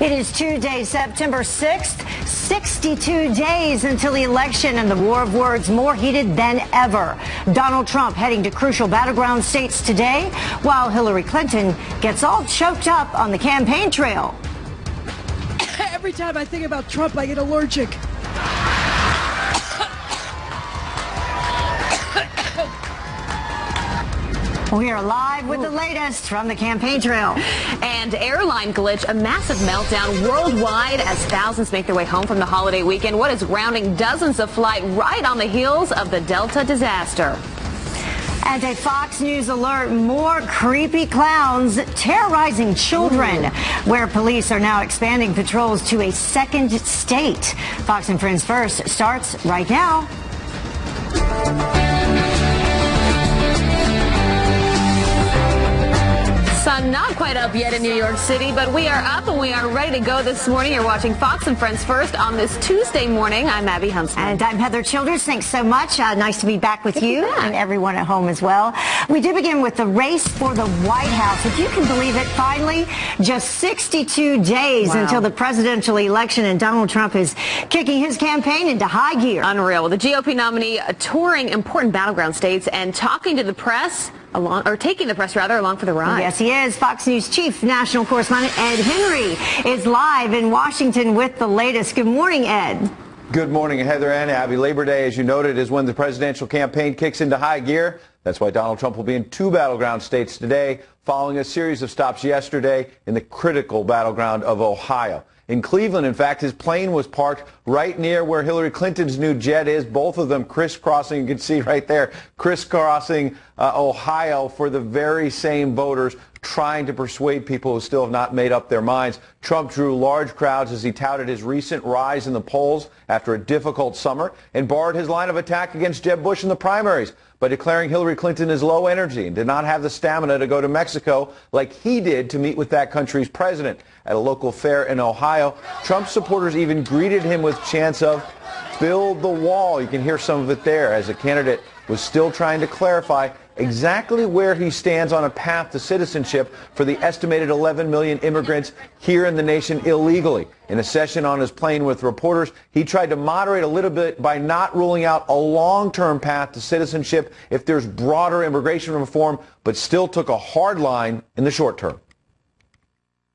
It is Tuesday, September 6th, 62 days until the election, and the war of words more heated than ever. Donald Trump heading to crucial battleground states today, while Hillary Clinton gets all choked up on the campaign trail. Every time I think about Trump, I get allergic. We are live with the latest from the campaign trail. And airline glitch, a massive meltdown worldwide as thousands make their way home from the holiday weekend. What is grounding dozens of flights right on the heels of the Delta disaster. And a Fox News alert, more creepy clowns terrorizing children, where police are now expanding patrols to a second state. Fox and Friends First starts right now. Sun not quite up yet in New York City, but we are up and we are ready to go this morning. You're watching Fox and Friends First on this Tuesday morning. I'm Abby Huntsman. And I'm Heather Childers. Thanks so much. Nice to be back with you and everyone at home as well. We do begin with the race for the White House. If you can believe it, finally, just 62 days until the presidential election, and Donald Trump is kicking his campaign into high gear. Unreal. Well, the GOP nominee touring important battleground states and talking to the press. Taking the press along for the ride. Yes, he is. Fox News chief national correspondent Ed Henry is live in Washington with the latest. Good morning, Ed. Good morning, Heather and Abby. Labor Day, as you noted, is when the presidential campaign kicks into high gear. That's why Donald Trump will be in two battleground states today, following a series of stops yesterday in the critical battleground of Ohio. In Cleveland, in fact, his plane was parked right near where Hillary Clinton's new jet is, both of them crisscrossing, you can see right there, crisscrossing Ohio for the very same voters, trying to persuade people who still have not made up their minds. Trump drew large crowds as he touted his recent rise in the polls after a difficult summer and barred his line of attack against Jeb Bush in the primaries by declaring Hillary Clinton is low energy and did not have the stamina to go to Mexico like he did to meet with that country's president. At a local fair in Ohio, Trump supporters even greeted him with chants of "Build the wall." You can hear some of it there as the candidate was still trying to clarify exactly where he stands on a path to citizenship for the estimated 11 million immigrants here in the nation illegally. In a session on his plane with reporters, he tried to moderate a little bit by not ruling out a long-term path to citizenship if there's broader immigration reform, but still took a hard line in the short term.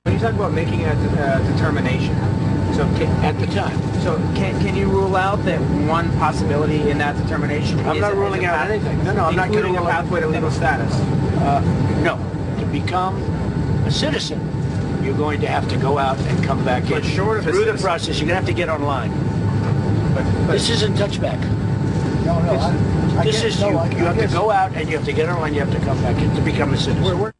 When you talk about making a determination, so at the time, so can you rule out that one possibility in that determination? I'm not ruling out anything. No, I'm not getting a pathway to legal status. No, to become a citizen, you're going to have to go out and come back in. Through the process, you're going to have to get online. But this isn't touchback. No, this is you have to go out and you have to get online. You have to come back in to become a citizen.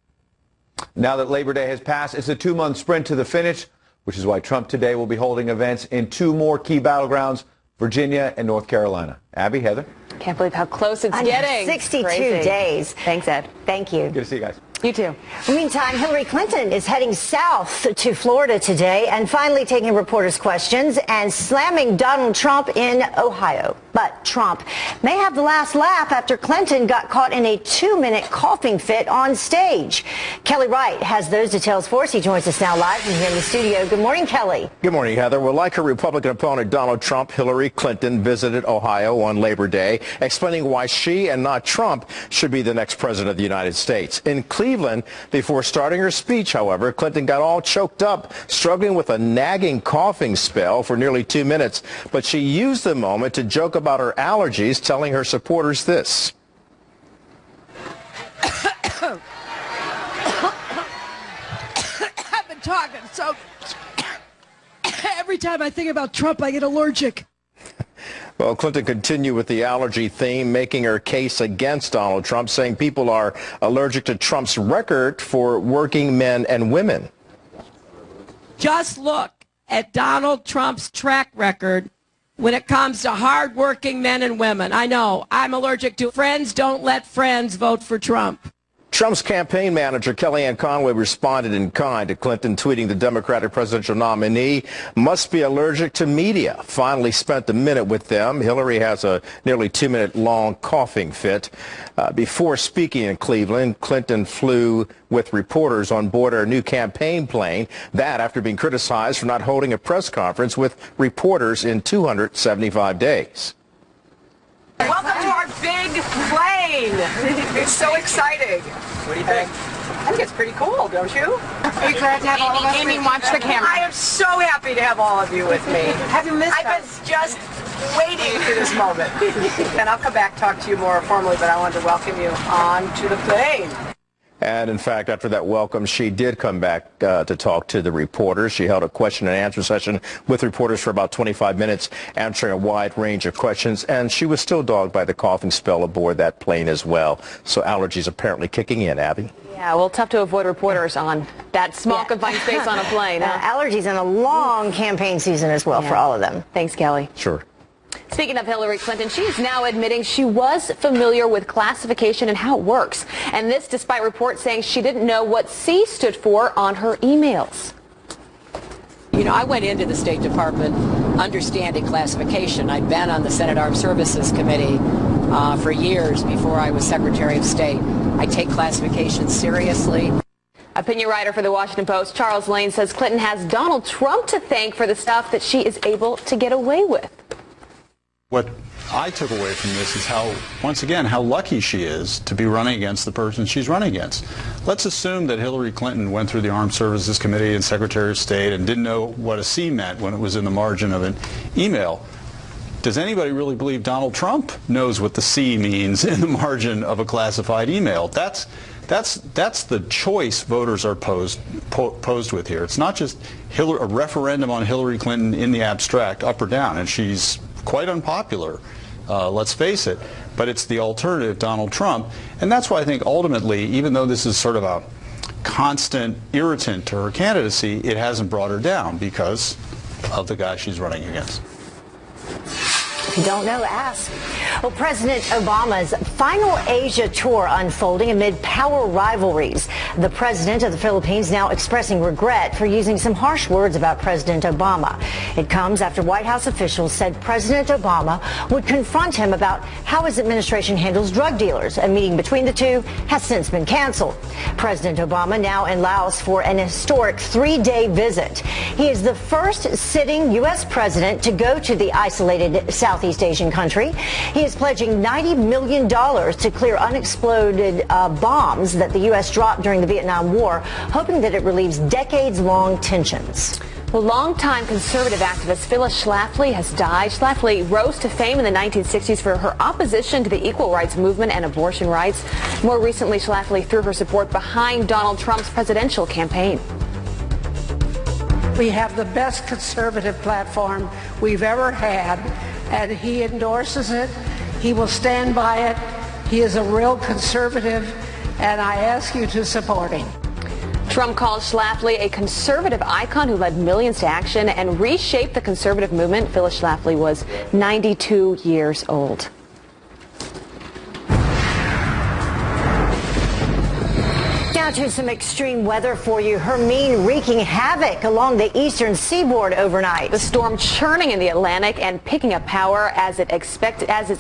Now that Labor Day has passed, it's a two-month sprint to the finish, which is why Trump today will be holding events in two more key battlegrounds, Virginia and North Carolina. Abby, Heather? Can't believe how close it's getting. 62 Crazy. days. Thanks, Ed. Thank you. Good to see you guys. You too. Meantime, Hillary Clinton is heading south to Florida today and finally taking reporters' questions and slamming Donald Trump in Ohio. But Trump may have the last laugh after Clinton got caught in a 2-minute coughing fit on stage. Kelly Wright has those details for us. He joins us now live from here in the studio. Good morning, Kelly. Good morning, Heather. Well, like her Republican opponent Donald Trump, Hillary Clinton visited Ohio on Labor Day, explaining why she and not Trump should be the next president of the United States. In Cleveland, before starting her speech, however, Clinton got all choked up, struggling with a nagging coughing spell for nearly 2 minutes. But she used the moment to joke about her allergies, telling her supporters this. I've been talking, so every time I think about Trump, I get allergic. Well, Clinton continued with the allergy theme, making her case against Donald Trump, saying people are allergic to Trump's record for working men and women. Just look at Donald Trump's track record when it comes to hardworking men and women. I know, I'm allergic to friends. Don't let friends vote for Trump. Trump's campaign manager, Kellyanne Conway, responded in kind to Clinton, tweeting the Democratic presidential nominee must be allergic to media. Finally spent a minute with them. Hillary has a nearly 2-minute long coughing fit. Before speaking in Cleveland, Clinton flew with reporters on board her new campaign plane. That after being criticized for not holding a press conference with reporters in 275 days. Welcome to our big plane. It's so exciting. What do you think? I think it's pretty cool, don't you? Are you glad to have all of us? Amy, watch the camera. I am so happy to have all of you with me. Have you missed I've us? been just waiting for this moment. And I'll come back talk to you more formally, but I wanted to welcome you onto the plane. And in fact, after that welcome, she did come back to talk to the reporters. She held a question and answer session with reporters for about 25 minutes, answering a wide range of questions. And she was still dogged by the coughing spell aboard that plane as well. So allergies apparently kicking in, Abby. Yeah, well, tough to avoid reporters on that small confined space on a plane. Allergies in a long campaign season as well for all of them. Thanks, Kelly. Sure. Speaking of Hillary Clinton, she is now admitting she was familiar with classification and how it works. And this despite reports saying she didn't know what C stood for on her emails. You know, I went into the State Department understanding classification. I'd been on the Senate Armed Services Committee for years before I was Secretary of State. I take classification seriously. Opinion writer for the Washington Post, Charles Lane, says Clinton has Donald Trump to thank for the stuff that she is able to get away with. What I took away from this is how, once again, how lucky she is to be running against the person she's running against. Let's assume that Hillary Clinton went through the Armed Services Committee and Secretary of State and didn't know what a C meant when it was in the margin of an email. Does anybody really believe Donald Trump knows what the C means in the margin of a classified email? That's the choice voters are posed with here. It's not just a referendum on Hillary Clinton in the abstract, up or down, and she's quite unpopular, let's face it, but it's the alternative, Donald Trump. And that's why I think ultimately, even though this is sort of a constant irritant to her candidacy, it hasn't brought her down because of the guy she's running against. If you don't know, ask. Well, President Obama's final Asia tour unfolding amid power rivalries. The president of the Philippines now expressing regret for using some harsh words about President Obama. It comes after White House officials said President Obama would confront him about how his administration handles drug dealers. A meeting between the two has since been canceled. President Obama now in Laos for an historic 3-day visit. He is the first sitting U.S. president to go to the isolated Southeast Asian country. He is pledging $90 million to clear unexploded bombs that the U.S. dropped during the Vietnam War, hoping that it relieves decades-long tensions. Well, longtime conservative activist Phyllis Schlafly has died. Schlafly rose to fame in the 1960s for her opposition to the equal rights movement and abortion rights. More recently, Schlafly threw her support behind Donald Trump's presidential campaign. We have the best conservative platform we've ever had, and he endorses it. He will stand by it. He is a real conservative, and I ask you to support him. Trump called Schlafly a conservative icon who led millions to action and reshaped the conservative movement. Phyllis Schlafly was 92 years old. Now to some extreme weather for you. Hermine wreaking havoc along the eastern seaboard overnight. The storm churning in the Atlantic and picking up power as it's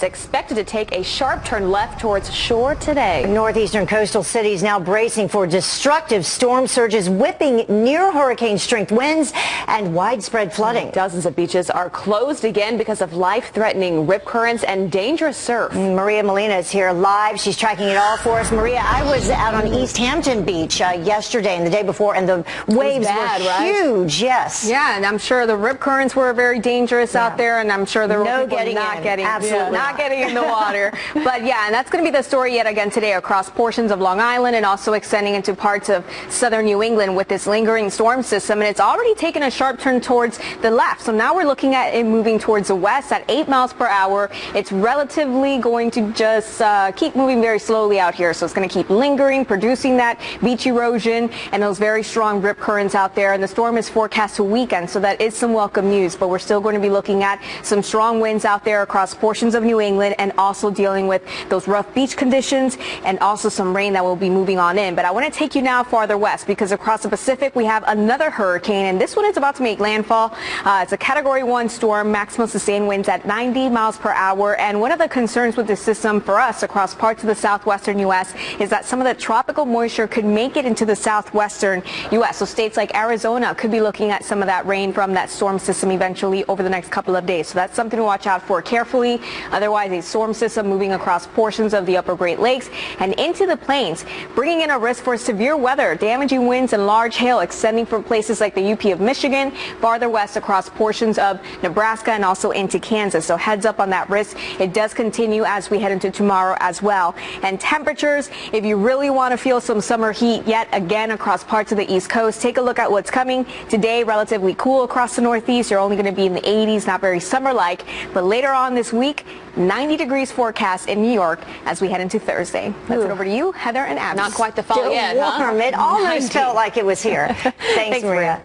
expected to take a sharp turn left towards shore today. Northeastern coastal cities now bracing for destructive storm surges, whipping near hurricane strength winds and widespread flooding. Dozens of beaches are closed again because of life-threatening rip currents and dangerous surf. Maria Molina is here live. She's tracking it all for us. Maria, I was out on East Hampton Beach yesterday and the day before, and the waves were huge. Yes. Yeah, and I'm sure the rip currents were very dangerous out there, and I'm sure there were people not getting in the water. But yeah, and that's going to be the story yet again today across portions of Long Island and also extending into parts of southern New England with this lingering storm system, and it's already taken a sharp turn towards the left. So now we're looking at it moving towards the west at 8 miles per hour. It's relatively going to just keep moving very slowly out here, so it's going to keep lingering, producing that beach erosion and those very strong rip currents out there. And the storm is forecast to weaken, so that is some welcome news. But we're still going to be looking at some strong winds out there across portions of New England, and also dealing with those rough beach conditions and also some rain that will be moving on in. But I want to take you now farther west, because across the Pacific we have another hurricane, and this one is about to make landfall. It's a Category 1 storm, maximum sustained winds at 90 miles per hour. And one of the concerns with this system for us across parts of the southwestern U.S. is that some of the tropical moisture could make it into the southwestern U.S. So states like Arizona could be looking at some of that rain from that storm system eventually over the next couple of days. So that's something to watch out for carefully. Otherwise, a storm system moving across portions of the upper Great Lakes and into the plains, bringing in a risk for severe weather, damaging winds and large hail extending from places like the UP of Michigan, farther west across portions of Nebraska and also into Kansas. So heads up on that risk. It does continue as we head into tomorrow as well. And temperatures, if you really want to feel some summer heat yet again across parts of the East Coast, take a look at what's coming. Today, relatively cool across the Northeast. You're only going to be in the 80s, not very summer-like. But later on this week, 90 degrees forecast in New York as we head into Thursday. That's it over to you, Heather and Abby. Not quite the fall yet, warm. It almost felt like it was here. Thanks, Maria.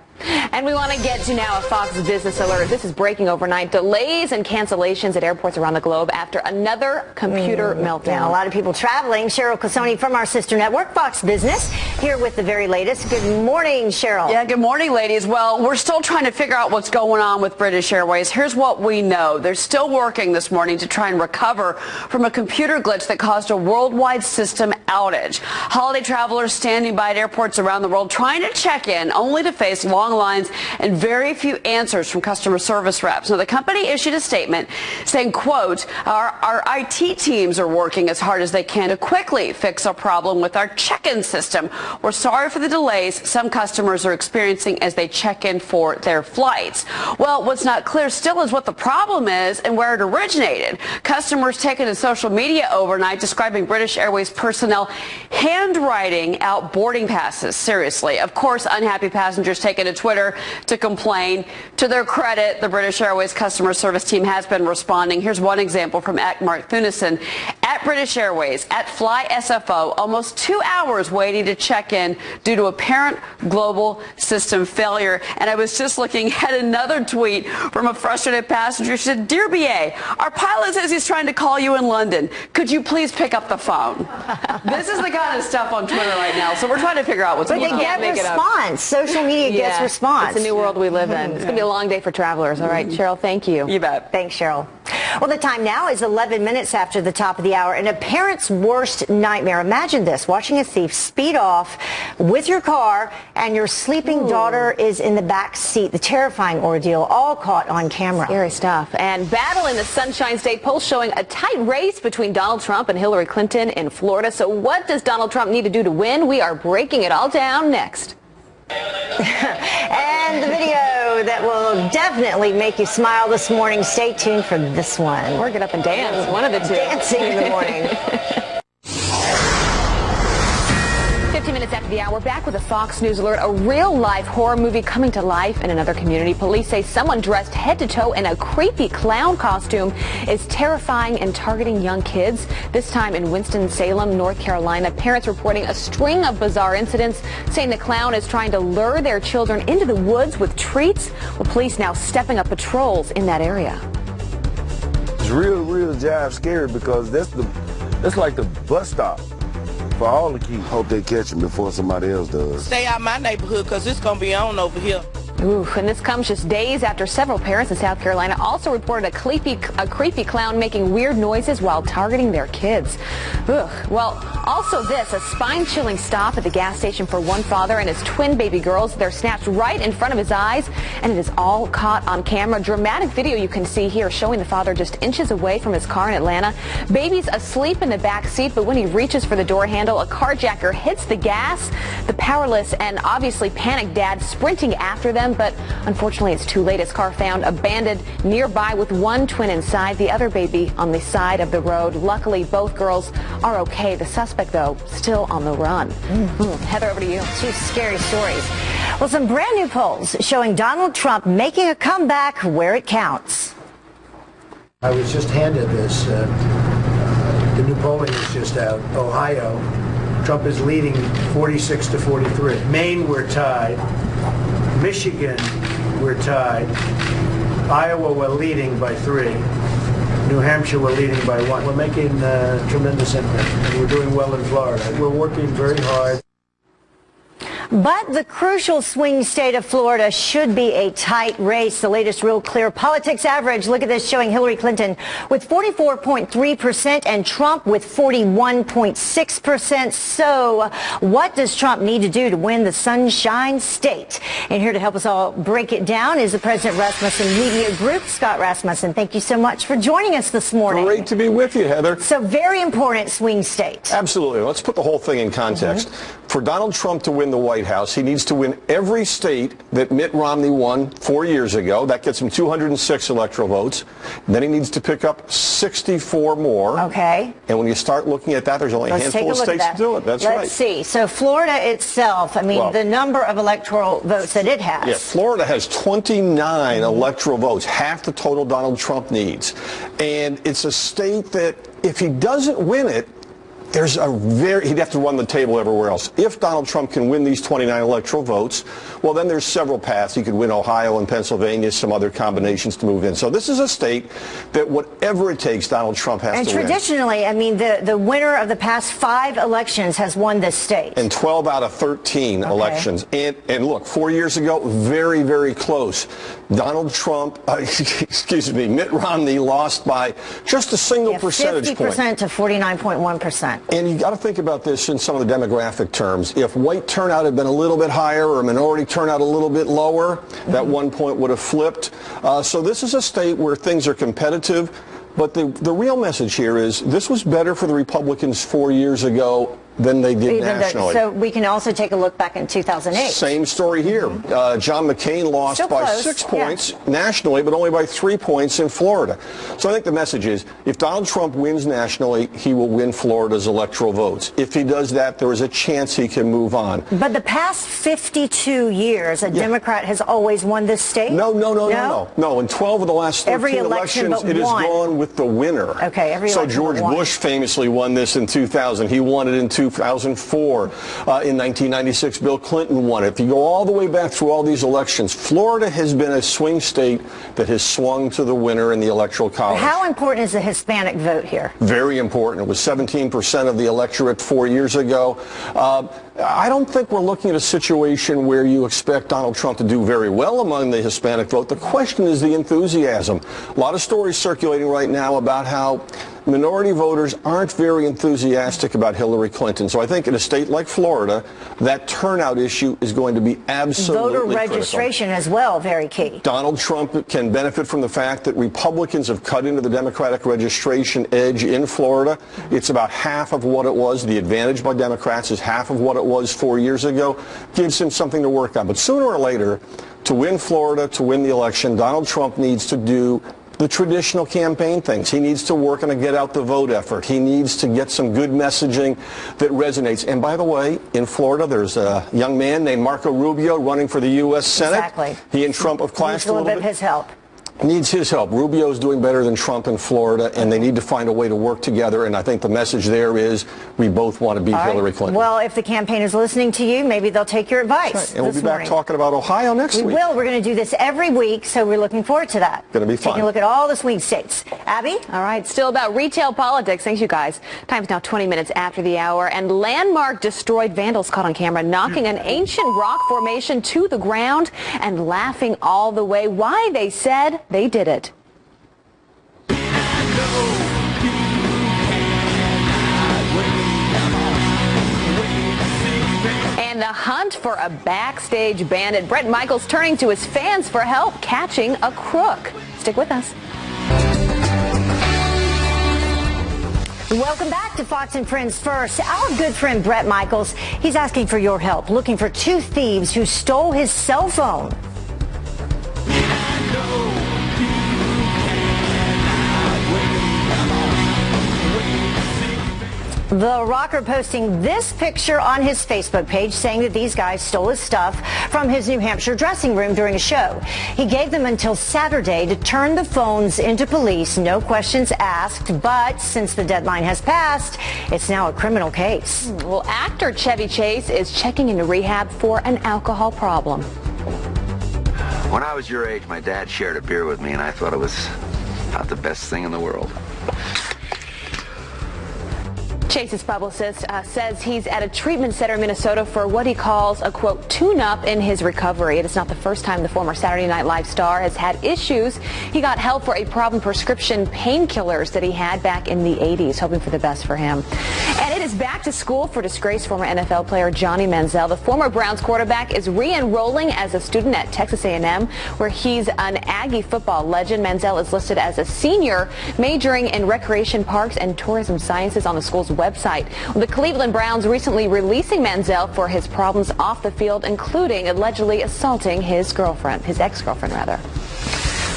And we want to get to now a Fox Business Alert. This is breaking overnight. Delays and cancellations at airports around the globe after another computer meltdown. Yeah, a lot of people traveling. Cheryl Casoni from our sister network, Fox Business, here with the very latest. Good morning, Cheryl. Yeah, good morning, ladies. Well, we're still trying to figure out what's going on with British Airways. Here's what we know. They're still working this morning to try and recover from a computer glitch that caused a worldwide system outage. Holiday travelers standing by at airports around the world trying to check in, only to face long lines and very few answers from customer service reps. Now, the company issued a statement saying, quote, our IT teams are working as hard as they can to quickly fix a problem with our check-in system. We're sorry for the delays some customers are experiencing as they check in for their flights. Well, what's not clear still is what the problem is and where it originated. Customers taken to social media overnight describing British Airways personnel handwriting out boarding passes. Seriously. Of course, unhappy passengers taken to Twitter to complain. To their credit, the British Airways customer service team has been responding. Here's one example from Mark Thunison at British Airways at Fly SFO, almost 2 hours waiting to check in due to apparent global system failure. And I was just looking at another tweet from a frustrated passenger. She said, "Dear BA, our pilot says he's trying to call you in London. Could you please pick up the phone?" This is the kind of stuff on Twitter right now. So we're trying to figure out what's going on. But they get response. Social media gets response. It's a new world we live in. It's going to be a long day for travelers. All right, Cheryl, thank you. You bet. Thanks, Cheryl. Well, the time now is 11 minutes after the top of the hour, and a parent's worst nightmare. Imagine this, watching a thief speed off with your car and your sleeping daughter is in the back seat. The terrifying ordeal, all caught on camera. Scary stuff. And battle in the Sunshine State, polls showing a tight race between Donald Trump and Hillary Clinton in Florida. So what does Donald Trump need to do to win? We are breaking it all down next. And the video that will definitely make you smile this morning. Stay tuned for this one. Or get up and dance. One of the two. Dancing in the morning. 15 minutes after the hour, back with a Fox News alert. A real-life horror movie coming to life in another community. Police say someone dressed head to toe in a creepy clown costume is terrifying and targeting young kids. This time in Winston-Salem, North Carolina. Parents reporting a string of bizarre incidents, saying the clown is trying to lure their children into the woods with treats. Well, police now stepping up patrols in that area. It's real jive scary because that's like the bus stop for all the kids. Hope they catch them before somebody else does. Stay out my neighborhood because it's going to be on over here. Ooh, and this comes just days after several parents in South Carolina also reported a creepy clown making weird noises while targeting their kids. Ugh. Well, also this, a spine-chilling stop at the gas station for one father and his twin baby girls. They're snatched right in front of his eyes, and it is all caught on camera. Dramatic video you can see here showing the father just inches away from his car in Atlanta. Baby's asleep in the back seat, but when he reaches for the door handle, a carjacker hits the gas. The powerless and obviously panicked dad sprinting after them, but unfortunately it's too late. His car found abandoned nearby with one twin inside, the other baby on the side of the road. Luckily, both girls are okay. The suspect, though, still on the run. Heather, over to you. Two scary stories. Well, some brand new polls showing Donald Trump making a comeback where it counts. I was just handed this. The new polling is just out. Ohio, Trump is leading 46-43. Maine, we're tied. Michigan, we're tied. Iowa, we're leading by 3. New Hampshire, we're leading by 1. We're making tremendous impact, and we're doing well in Florida. We're working very hard. But the crucial swing state of Florida should be a tight race. The latest Real Clear Politics average, look at this, showing Hillary Clinton with 44.3% and Trump with 41.6%. So what does Trump need to do to win the Sunshine State? And here to help us all break it down is the President Rasmussen Media Group, Scott Rasmussen. Thank you so much for joining us this morning. Great to be with you, Heather. So very important swing state. Absolutely. Let's put the whole thing in context. For Donald Trump to win the White House, he needs to win every state that Mitt Romney won 4 years ago. That gets him 206 electoral votes. Then he needs to pick up 64 more. Okay. And when you start looking at that, there's only a handful of states to do it. That's right. Let's see. So Florida itself, I mean, the number of electoral votes that it has. Yeah, Florida has 29 electoral votes, half the total Donald Trump needs. And it's a state that if he doesn't win it, he'd have to run the table everywhere else. If Donald Trump can win these 29 electoral votes, well, then there's several paths. He could win Ohio and Pennsylvania, some other combinations to move in. So this is a state that whatever it takes, Donald Trump has to win. And traditionally, I mean, the winner of the past 5 elections has won this state. And 12 out of 13 elections. And look, 4 years ago, very, very close. Donald Trump, Mitt Romney lost by just a single percentage point. 50% to 49.1%. And you got to think about this in some of the demographic terms. If white turnout had been a little bit higher or minority turnout a little bit lower, that 1 point would have flipped. So this is a state where things are competitive. But the real message here is this was better for the Republicans 4 years ago than they did nationally. So we can also take a look back in 2008. Same story here. John McCain lost by 6 points nationally, but only by 3 points in Florida. So I think the message is, if Donald Trump wins nationally, he will win Florida's electoral votes. If he does that, there is a chance he can move on. But the past 52 years, a Democrat has always won this state? No. In 12 of the last 13 elections, it has gone with the winner. Okay, every So election George Bush famously won this in 2000. He won it in 2004. In 1996, Bill Clinton won it. If you go all the way back through all these elections, Florida has been a swing state that has swung to the winner in the Electoral College. How important is the Hispanic vote here? Very important. It was 17% of the electorate 4 years ago. I don't think we're looking at a situation where you expect Donald Trump to do very well among the Hispanic vote. The question is the enthusiasm. A lot of stories circulating right now about how minority voters aren't very enthusiastic about Hillary Clinton. So I think in a state like Florida, that turnout issue is going to be absolutely critical. Voter registration as well, very key. Donald Trump can benefit from the fact that Republicans have cut into the Democratic registration edge in Florida. It's about half of what it was. The advantage by Democrats is half of what it was 4 years ago. Gives him something to work on. But sooner or later, to win Florida, to win the election, Donald Trump needs to do the traditional campaign things. He needs to work on a get out the vote effort. He needs to get some good messaging that resonates. And by the way, in Florida, there's a young man named Marco Rubio running for the U.S. Senate. Exactly. He and Trump have clashed a little bit. His help. Needs his help. Rubio's doing better than Trump in Florida, and they need to find a way to work together. And I think the message there is we both want to beat Hillary Clinton. Well, if the campaign is listening to you, maybe they'll take your advice. Right. And we'll be back talking about Ohio next week. We will. We're going to do this every week, so we're looking forward to that. Going to be fun. Taking a look at all the swing states. Abby? All right. Still about retail politics. Thanks, you guys. Time's now 20 minutes after the hour, and landmark destroyed, vandals caught on camera knocking an ancient rock formation to the ground and laughing all the way. Why, they said they did it. And the hunt for a backstage bandit. Bret Michaels turning to his fans for help catching a crook. Stick with us. Welcome back to Fox and Friends First. Our good friend Bret Michaels, he's asking for your help, looking for 2 thieves who stole his cell phone. The rocker posting this picture on his Facebook page saying that these guys stole his stuff from his New Hampshire dressing room during a show. He gave them until Saturday to turn the phones into police, no questions asked, but since the deadline has passed, it's now a criminal case. Well, actor Chevy Chase is checking into rehab for an alcohol problem. When I was your age, my dad shared a beer with me, and I thought it was about the best thing in the world. Chase's publicist says he's at a treatment center in Minnesota for what he calls a, quote, tune-up in his recovery. It is not the first time the former Saturday Night Live star has had issues. He got help for a problem prescription painkillers that he had back in the 80s, hoping for the best for him. And it is back to school for disgraced former NFL player Johnny Manziel. The former Browns quarterback is re-enrolling as a student at Texas A&M, where he's an Aggie football legend. Manziel is listed as a senior, majoring in recreation, parks, and tourism sciences on the school's website. The Cleveland Browns recently releasing Manziel for his problems off the field, including allegedly assaulting his ex-girlfriend rather.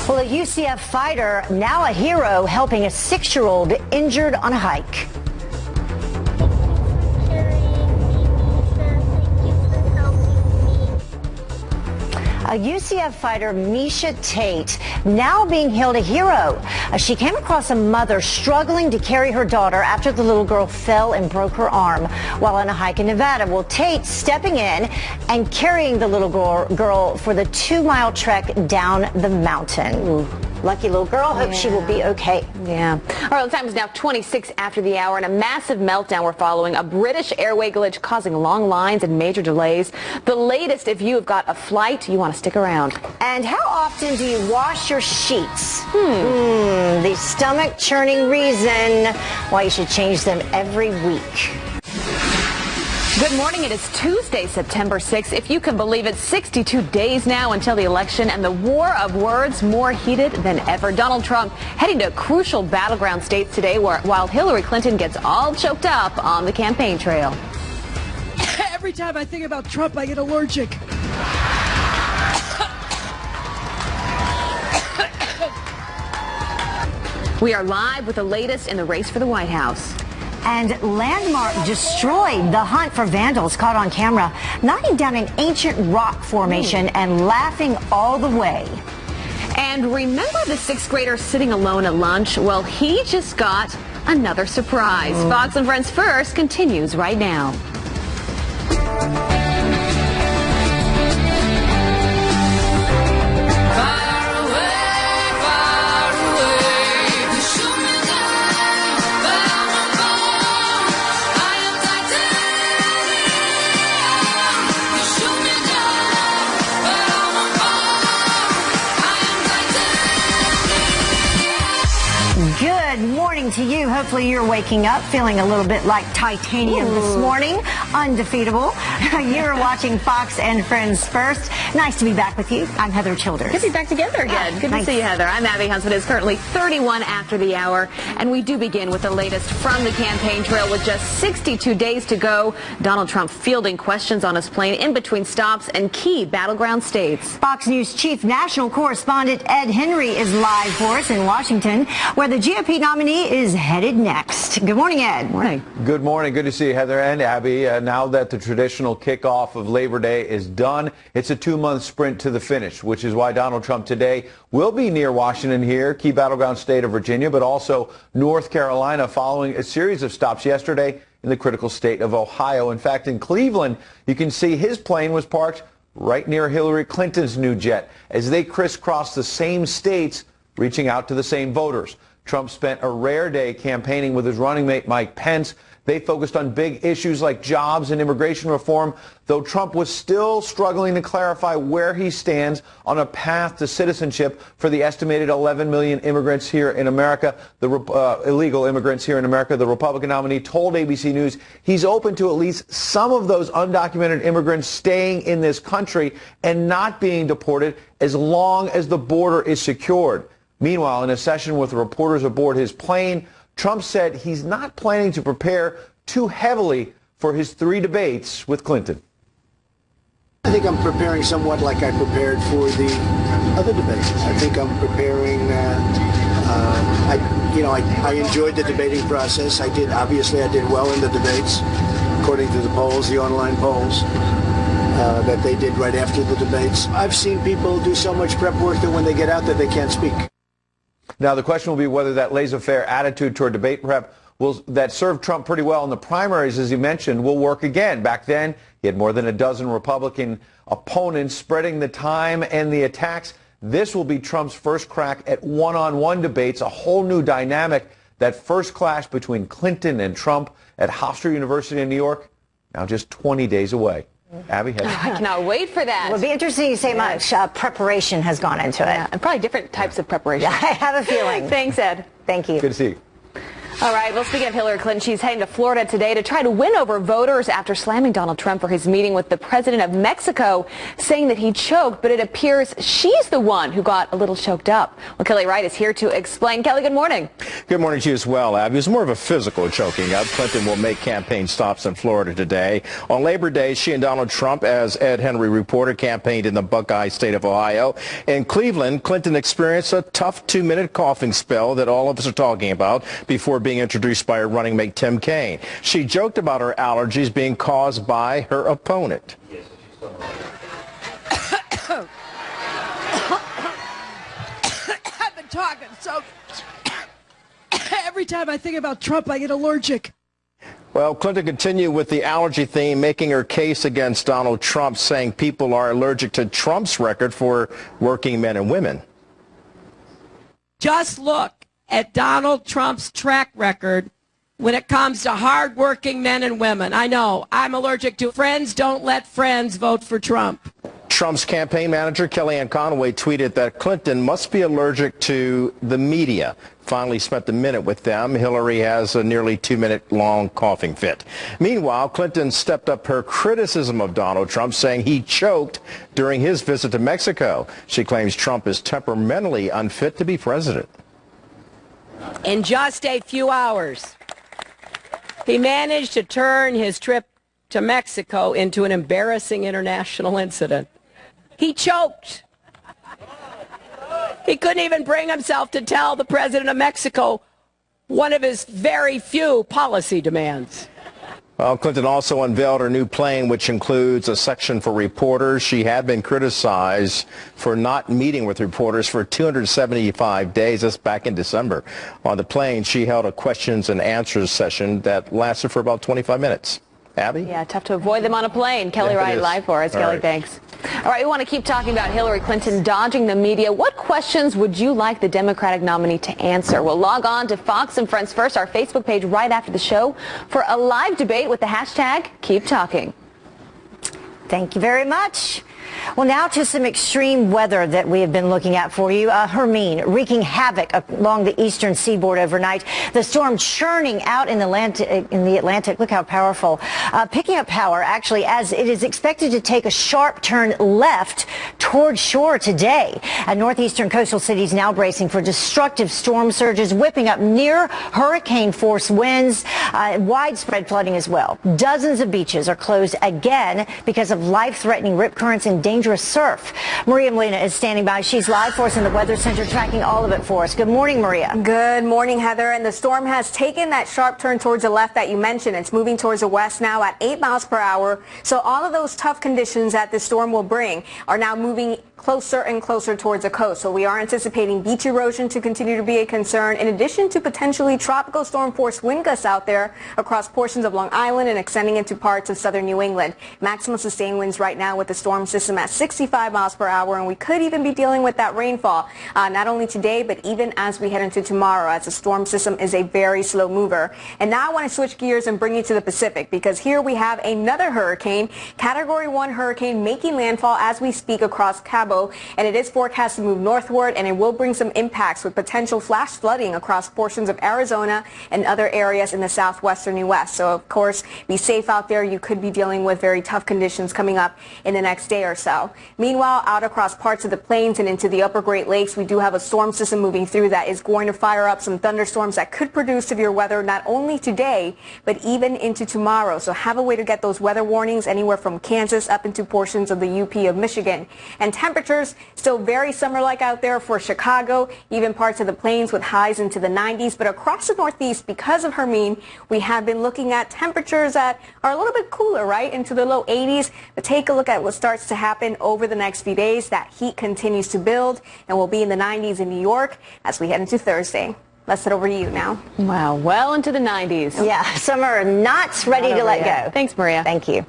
Well, a UCF fighter, now a hero, helping a 6-year-old injured on a hike. A UCF fighter, Misha Tate, now being hailed a hero. She came across a mother struggling to carry her daughter after the little girl fell and broke her arm while on a hike in Nevada. Well, Tate stepping in and carrying the little girl for the 2-mile trek down the mountain. Ooh. Lucky little girl. Hope she will be okay. Yeah. All right, the time is now 26 after the hour, and a massive meltdown we're following. A British airway glitch causing long lines and major delays. The latest, if you have got a flight, you want to stick around. And how often do you wash your sheets? The stomach-churning reason why you should change them every week. Good morning. It is Tuesday, September 6th. If you can believe it, 62 days now until the election, and the war of words more heated than ever. Donald Trump heading to crucial battleground states today, while Hillary Clinton gets all choked up on the campaign trail. Every time I think about Trump, I get allergic. We are live with the latest in the race for the White House. And Landmark destroyed. The hunt for vandals caught on camera, knocking down an ancient rock formation and laughing all the way. And remember the 6th grader sitting alone at lunch? Well, he just got another surprise. Fox and Friends First continues right now. Good morning to you. Hopefully you're waking up feeling a little bit like titanium this morning. Undefeatable. You're watching Fox and Friends First. Nice to be back with you. I'm Heather Childers. Good to be back together again. Good to see you, Heather. I'm Abby Huntsman. It's currently 31 after the hour, and we do begin with the latest from the campaign trail with just 62 days to go. Donald Trump fielding questions on his plane in between stops in key battleground states. Fox News chief national correspondent Ed Henry is live for us in Washington, where the GOP nominee is headed next. Good morning, Ed. Morning. Good morning. Good to see you, Heather and Abby. Now that the traditional kickoff of Labor Day is done, it's a 2-month sprint to the finish, which is why Donald Trump today will be near Washington here, key battleground state of Virginia, but also North Carolina, following a series of stops yesterday in the critical state of Ohio. In fact, in Cleveland, you can see his plane was parked right near Hillary Clinton's new jet as they crisscrossed the same states, reaching out to the same voters. Trump spent a rare day campaigning with his running mate Mike Pence. They focused on big issues like jobs and immigration reform, though Trump was still struggling to clarify where he stands on a path to citizenship for the estimated 11 million immigrants here in America, illegal immigrants here in America. The Republican nominee told ABC News he's open to at least some of those undocumented immigrants staying in this country and not being deported as long as the border is secured. Meanwhile, in a session with reporters aboard his plane, Trump said he's not planning to prepare too heavily for his 3 debates with Clinton. I think I'm preparing somewhat like I prepared for the other debates. I think I'm preparing I enjoyed the debating process. Obviously I did well in the debates, according to the polls, the online polls that they did right after the debates. I've seen people do so much prep work that when they get out there, they can't speak. Now, the question will be whether that laissez-faire attitude toward debate prep that served Trump pretty well in the primaries, as he mentioned, will work again. Back then, he had more than a dozen Republican opponents spreading the time and the attacks. This will be Trump's first crack at one-on-one debates, a whole new dynamic. That first clash between Clinton and Trump at Hofstra University in New York, now just 20 days away. Abby, I cannot wait for that. It would be interesting to see how much preparation has gone into it. Yeah, and probably different types of preparation. I have a feeling. Thanks, Ed. Thank you. Good to see you. All right, well, speaking of Hillary Clinton, she's heading to Florida today to try to win over voters after slamming Donald Trump for his meeting with the president of Mexico, saying that he choked, but it appears she's the one who got a little choked up. Well, Kelly Wright is here to explain. Kelly, good morning. Good morning to you as well, Abby. It was more of a physical choking up. Clinton will make campaign stops in Florida today. On Labor Day, she and Donald Trump, as Ed Henry reported, campaigned in the Buckeye state of Ohio. In Cleveland, Clinton experienced a tough 2-minute coughing spell that all of us are talking about before being introduced by her running mate Tim Kaine. She joked about her allergies being caused by her opponent. I've been talking, so every time I think about Trump, I get allergic. Well, Clinton continued with the allergy theme, making her case against Donald Trump, saying people are allergic to Trump's record for working men and women. Just look at Donald Trump's track record when it comes to hardworking men and women. I know, I'm allergic to friends. Don't let friends vote for Trump. Trump's campaign manager, Kellyanne Conway, tweeted that Clinton must be allergic to the media. Finally spent a minute with them. Hillary has a nearly 2-minute-long coughing fit. Meanwhile, Clinton stepped up her criticism of Donald Trump, saying he choked during his visit to Mexico. She claims Trump is temperamentally unfit to be president. In just a few hours, he managed to turn his trip to Mexico into an embarrassing international incident. He choked. He couldn't even bring himself to tell the president of Mexico one of his very few policy demands. Well, Clinton also unveiled her new plane, which includes a section for reporters. She had been criticized for not meeting with reporters for 275 days. That's back in December. On the plane, she held a questions and answers session that lasted for about 25 minutes. Abby? Yeah, tough to avoid them on a plane. Kelly Wright live for us. Kelly, thanks. All right, we want to keep talking about Hillary Clinton dodging the media. What questions would you like the Democratic nominee to answer? We'll log on to Fox and Friends First, our Facebook page, right after the show for a live debate with the hashtag Keep Talking. Thank you very much. Well, now to some extreme weather that we have been looking at for you. Hermine wreaking havoc along the eastern seaboard overnight. The storm churning out in the Atlantic. Look how powerful. Picking up power, actually, as it is expected to take a sharp turn left toward shore today. Northeastern coastal cities now bracing for destructive storm surges, whipping up near hurricane-force winds, widespread flooding as well. Dozens of beaches are closed again because of life-threatening rip currents and dangerous surf. Maria Molina is standing by. She's live for us in the Weather Center, tracking all of it for us. Good morning, Maria. Good morning, Heather. And the storm has taken that sharp turn towards the left that you mentioned. It's moving towards the west now at 8 miles per hour. So all of those tough conditions that the storm will bring are now moving closer and closer towards the coast. So we are anticipating beach erosion to continue to be a concern, in addition to potentially tropical storm force wind gusts out there across portions of Long Island and extending into parts of southern New England. Maximum sustained winds right now with the storm system at 65 miles per hour, and we could even be dealing with that rainfall not only today but even as we head into tomorrow, as the storm system is a very slow mover. And now I want to switch gears and bring you to the Pacific, because here we have another hurricane, Category 1 hurricane, making landfall as we speak across Cabo, and it is forecast to move northward, and it will bring some impacts with potential flash flooding across portions of Arizona and other areas in the southwestern U.S. So of course, be safe out there. You could be dealing with very tough conditions coming up in the next day or so. Meanwhile, out across parts of the plains and into the upper Great Lakes, we do have a storm system moving through that is going to fire up some thunderstorms that could produce severe weather not only today but even into tomorrow. So have a way to get those weather warnings anywhere from Kansas up into portions of the UP of Michigan. And temperatures temperatures still very summer-like out there for Chicago, even parts of the plains with highs into the 90s. But across the Northeast, because of Hermine, we have been looking at temperatures that are a little bit cooler, right, into the low 80s. But take a look at what starts to happen over the next few days. That heat continues to build and will be in the 90s in New York as we head into Thursday. Let's head over to you now. Wow, well into the 90s. Yeah, summer not ready to let go. Thanks, Maria. Thank you.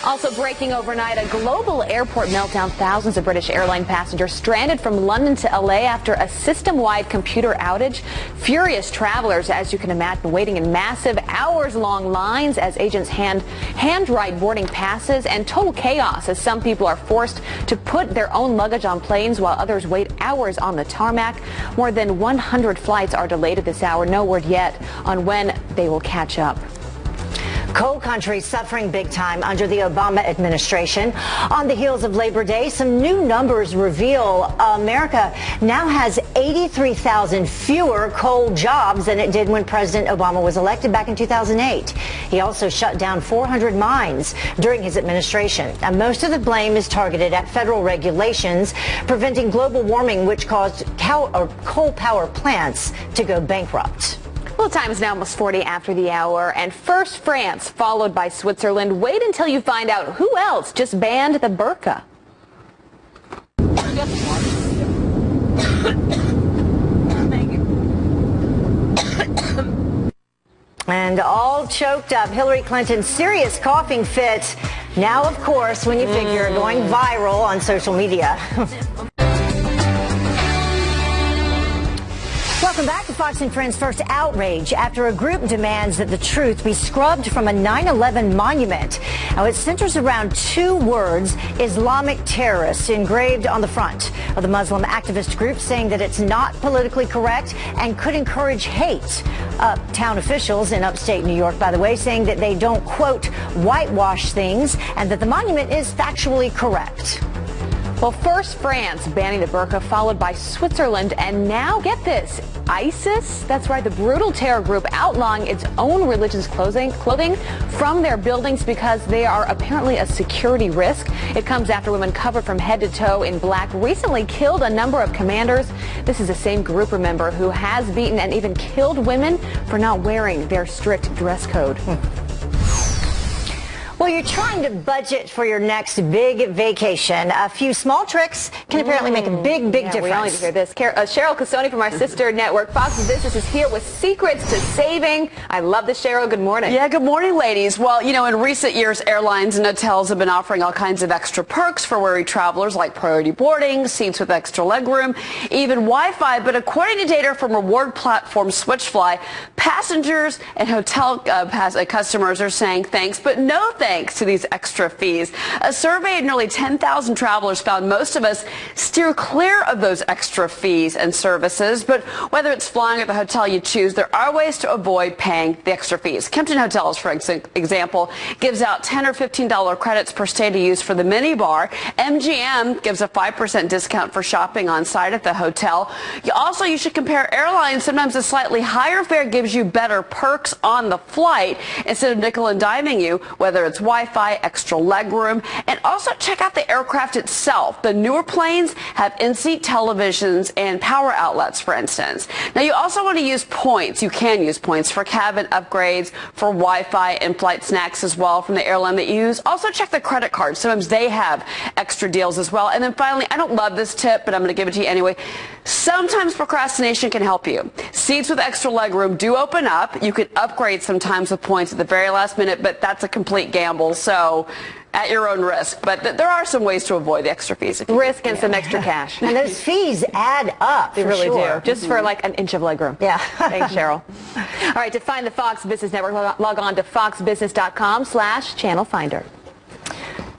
Also breaking overnight, a global airport meltdown. Thousands of British airline passengers stranded from London to LA after a system-wide computer outage. Furious travelers, as you can imagine, waiting in massive hours-long lines as agents handwrite boarding passes, and total chaos as some people are forced to put their own luggage on planes while others wait hours on the tarmac. More than 100 flights are delayed at this hour. No word yet on when they will catch up. Coal country suffering big time under the Obama administration. On the heels of Labor Day, some new numbers reveal America now has 83,000 fewer coal jobs than it did when President Obama was elected back in 2008. He also shut down 400 mines during his administration. And most of the blame is targeted at federal regulations preventing global warming, which caused coal power plants to go bankrupt. Well, time is now almost 40 after the hour, and first France, followed by Switzerland. Wait until you find out who else just banned the burqa. And all choked up, Hillary Clinton's serious coughing fit. Now, of course, when you figure going viral on social media. Welcome back to Fox and Friends. First outrage after a group demands that the truth be scrubbed from a 9/11 monument. Now, it centers around two words, Islamic terrorists, engraved on the front of the Muslim activist group, saying that it's not politically correct and could encourage hate. Town officials in upstate New York, by the way, saying that they don't, quote, whitewash things and that the monument is factually correct. Well, first France banning the burqa, followed by Switzerland, and now get this, ISIS, that's right, the brutal terror group outlawing its own religious clothing from their buildings because they are apparently a security risk. It comes after women covered from head to toe in black recently killed a number of commanders. This is the same group, remember, who has beaten and even killed women for not wearing their strict dress code. Well, you're trying to budget for your next big vacation. A few small tricks can apparently make a big difference. We all need to hear this. Cheryl Casoni from our sister network, Fox Business, is here with secrets to saving. I love this, Cheryl. Good morning. Yeah, good morning, ladies. Well, you know, in recent years, airlines and hotels have been offering all kinds of extra perks for weary travelers, like priority boarding, seats with extra legroom, even Wi-Fi. But according to data from reward platform Switchfly, passengers and hotel customers are saying thanks, but no thanks to these extra fees. A survey of nearly 10,000 travelers found most of us steer clear of those extra fees and services. But whether it's flying or the hotel you choose, there are ways to avoid paying the extra fees. Kempton Hotels, for example, gives out $10 or $15 credits per stay to use for the minibar. MGM gives a 5% discount for shopping on site at the hotel. You should compare airlines. Sometimes a slightly higher fare gives you better perks on the flight instead of nickel and diming you, whether it's Wi-Fi, extra legroom, and also check out the aircraft itself. The newer planes have in-seat televisions and power outlets, for instance. Now, you also want to use points. You can use points for cabin upgrades, for Wi-Fi, in-flight snacks as well from the airline that you use. Also, check the credit cards. Sometimes they have extra deals as well. And then finally, I don't love this tip, but I'm going to give it to you anyway. Sometimes procrastination can help you. Seats with extra legroom do open up. You can upgrade sometimes with points at the very last minute, but that's a complete gamble. So at your own risk. But there are some ways to avoid the extra fees. Risk and some extra cash. And those fees add up. They really do. Just for like an inch of legroom. Yeah. Thanks, Cheryl. All right, to find the Fox Business Network, log on to foxbusiness.com/channel finder.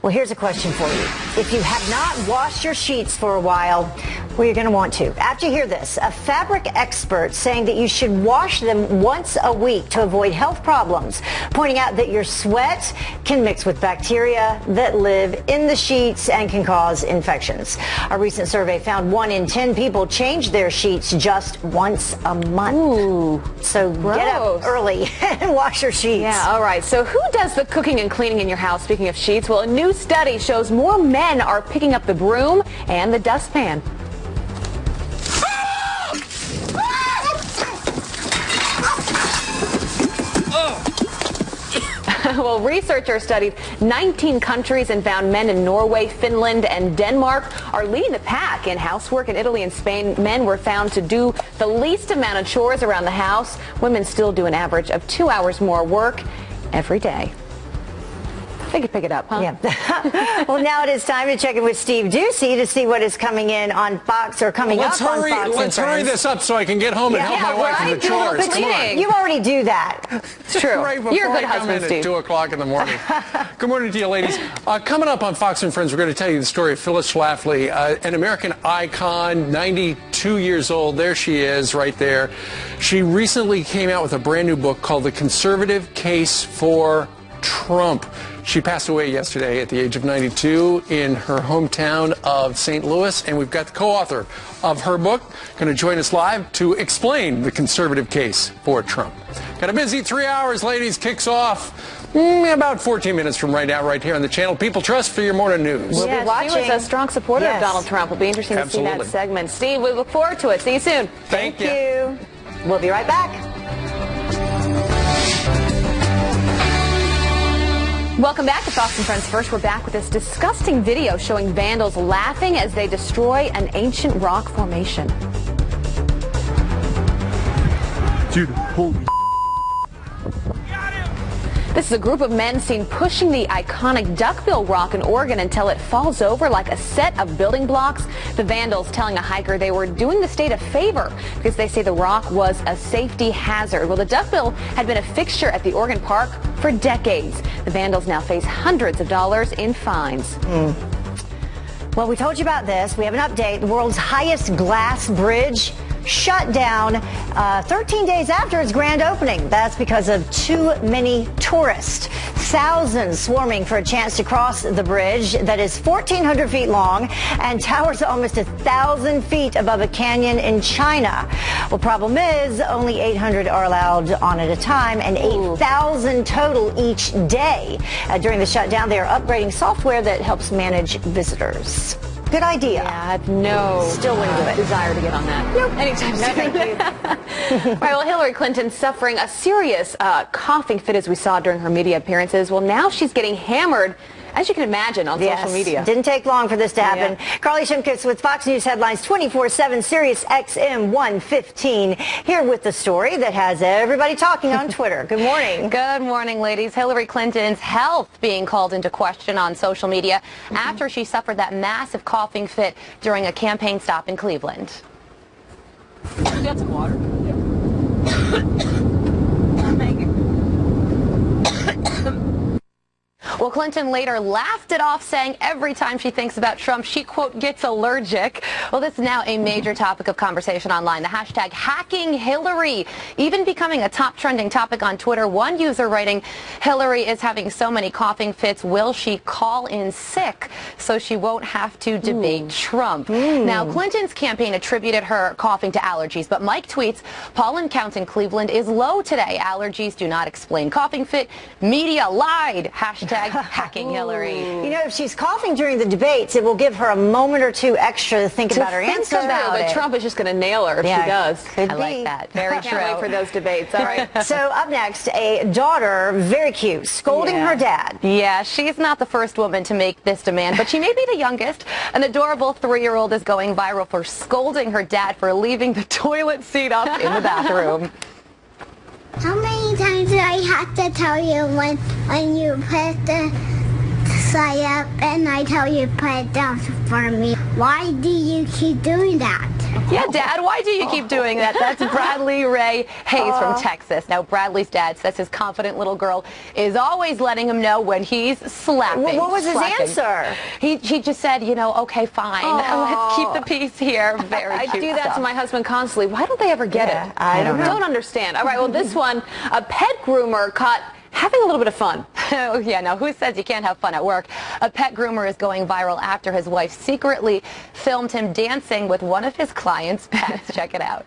Well, here's a question for you. If you have not washed your sheets for a while, well, you're going to want to. After you hear this, a fabric expert saying that you should wash them once a week to avoid health problems, pointing out that your sweat can mix with bacteria that live in the sheets and can cause infections. A recent survey found 1 in 10 people change their sheets just once a month. Ooh, so gross. Get up early and wash your sheets. Yeah, all right. So who does the cooking and cleaning in your house? Speaking of sheets, well, a new study shows more men are picking up the broom and the dustpan. Well, researchers studied 19 countries and found men in Norway, Finland, and Denmark are leading the pack in housework. In Italy and Spain, men were found to do the least amount of chores around the house. Women still do an average of 2 hours more work every day. They could pick it up, huh? Yeah. Well, now it is time to check in with Steve Ducey to see what is coming in on Fox or coming up on Fox and Friends. Let's hurry this up so I can get home and help my wife with the chores. Come on. You already do that. It's true. Right before You're a good I come husband, in Steve. at 2 o'clock in the morning. Good morning to you, ladies. Coming up on Fox and Friends, we're going to tell you the story of Phyllis Schlafly, an American icon, 92 years old. There she is, right there. She recently came out with a brand new book called The Conservative Case for Trump. She passed away yesterday at the age of 92 in her hometown of St. Louis, and we've got the co-author of her book going to join us live to explain the conservative case for Trump. Got a busy 3 hours, ladies. Kicks off about 14 minutes from right now, right here on the channel People Trust for your morning news. We'll be watching. She was a strong supporter of Donald Trump. It'll be interesting to see that segment. Steve, we look forward to it. See you soon. Thank you. We'll be right back. Welcome back to Fox and Friends. First, we're back with this disgusting video showing vandals laughing as they destroy an ancient rock formation. Dude, holy. This is a group of men seen pushing the iconic Duckbill Rock in Oregon until it falls over like a set of building blocks. The vandals telling a hiker they were doing the state a favor because they say the rock was a safety hazard. Well, the Duckbill had been a fixture at the Oregon Park for decades. The vandals now face hundreds of dollars in fines. Well, we told you about this. We have an update. The world's highest glass bridge shut down 13 days after its grand opening. That's because of too many tourists. Thousands swarming for a chance to cross the bridge that is 1,400 feet long and towers almost 1,000 feet above a canyon in China. Well, problem is only 800 are allowed on at a time and 8,000 total each day. During the shutdown, they are upgrading software that helps manage visitors. Good idea. Yeah, I have no desire to get on that. Nope. Anytime soon. Thank you. All right, well, Hillary Clinton suffering a serious coughing fit as we saw during her media appearances. Well, now she's getting hammered, as you can imagine, on social media. Didn't take long for this to happen. Carly Shimkus with Fox News Headlines 24/7, Sirius XM 115, here with the story that has everybody talking on Twitter. Good morning. Good morning, ladies. Hillary Clinton's health being called into question on social media after she suffered that massive coughing fit during a campaign stop in Cleveland. You got some water? Well, Clinton later laughed it off, saying every time she thinks about Trump, she, quote, gets allergic. Well, this is now a major topic of conversation online. The hashtag hacking Hillary even becoming a top trending topic on Twitter. One user writing, Hillary is having so many coughing fits. Will she call in sick so she won't have to debate Trump? Now, Clinton's campaign attributed her coughing to allergies, but Mike tweets, pollen count in Cleveland is low today. Allergies do not explain coughing fit. Media lied. Hashtag hacking Hillary. You know, if she's coughing during the debates, it will give her a moment or two extra to think about her answer. But Trump is just going to nail her if she does. I like that. Very true. Can't wait for those debates. All right. So up next, a daughter, very cute, scolding her dad. Yeah, she's not the first woman to make this demand, but she may be the youngest. An adorable 3-year-old is going viral for scolding her dad for leaving the toilet seat up in the bathroom. How many times do I have to tell you when you put the side up and I tell you put it down for me? Why do you keep doing that? Yeah, Dad, why do you keep doing that? That's Bradley Ray Hayes from Texas. Now, Bradley's dad says his confident little girl is always letting him know when he's slapping. What was his answer? He just said, you know, okay, fine. Let's keep the peace here. Very cute I do that stuff. to my husband constantly. Why don't they ever get it? I don't know. Don't understand. All right, well, this one, a pet groomer caught having a little bit of fun. Oh, yeah, now who says you can't have fun at work? A pet groomer is going viral after his wife secretly filmed him dancing with one of his clients' pets. Check it out.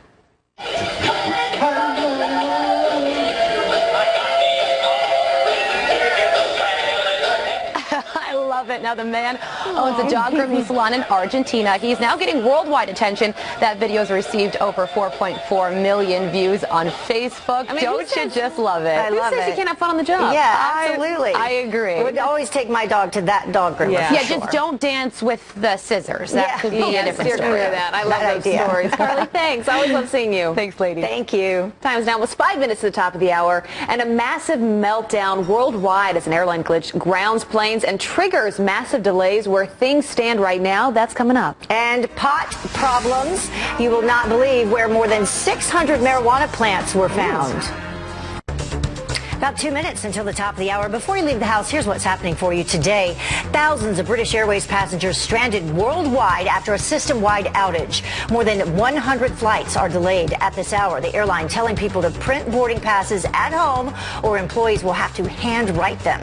I love it. Now the man owns a dog grooming salon in Argentina. He's now getting worldwide attention. That video has received over 4.4 million views on Facebook. I mean, don't you just love it? I love it. Who says you can't have fun on the job? Yeah, absolutely. I agree. I would always take my dog to that dog groomer. Yeah, just don't dance with the scissors. That could be a different story. That. I love those stories. Carly, thanks. I always love seeing you. Thanks, lady. Thank you. Time is now almost 5 minutes to the top of the hour, and a massive meltdown worldwide as an airline glitch grounds planes and triggers massive delays. Where things stand right now, that's coming up. And pot problems. You will not believe where more than 600 marijuana plants were found. About 2 minutes until the top of the hour. Before you leave the house, here's what's happening for you today. Thousands of British Airways passengers stranded worldwide after a system-wide outage. More than 100 flights are delayed at this hour. The airline telling people to print boarding passes at home or employees will have to handwrite them.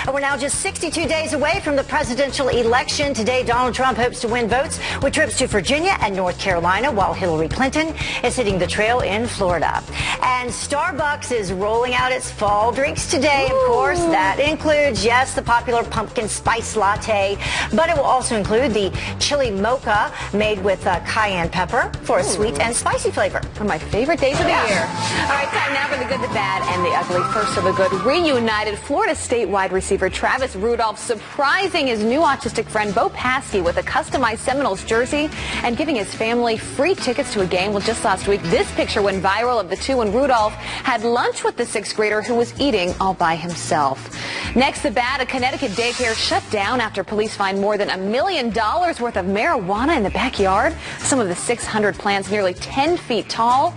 And we're now just 62 days away from the presidential election. Today, Donald Trump hopes to win votes with trips to Virginia and North Carolina, while Hillary Clinton is hitting the trail in Florida. And Starbucks is rolling out its fall drinks today, of course. That includes, yes, the popular pumpkin spice latte, but it will also include the chili mocha made with cayenne pepper for a sweet and spicy flavor. One of my favorite days of the year. All right, time now for the good, the bad, and the ugly. First for the good, reunited Florida statewide receiver Travis Rudolph surprising his new autistic friend Bo Paskey with a customized Seminoles jersey and giving his family free tickets to a game. Well, just last week, this picture went viral of the two when Rudolph had lunch with the sixth grader who was eating all by himself. Next, the bad, a Connecticut daycare shut down after police find more than $1 million worth of marijuana in the backyard. Some of the 600 plants nearly 10 feet tall.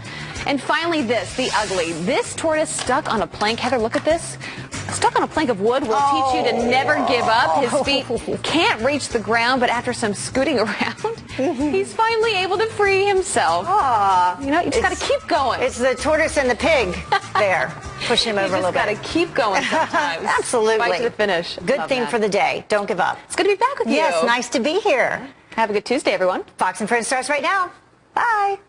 And finally this, the ugly. This tortoise stuck on a plank. Heather, look at this. Stuck on a plank of wood will teach you to never give up. His feet can't reach the ground, but after some scooting around, he's finally able to free himself. You know, you just got to keep going. It's the tortoise and the pig there. Push him over a little bit. You just got to keep going sometimes. Absolutely. Fight to the finish. Good theme for the day. Don't give up. It's good to be back with you. Yes, nice to be here. Have a good Tuesday, everyone. Fox and Friends starts right now. Bye.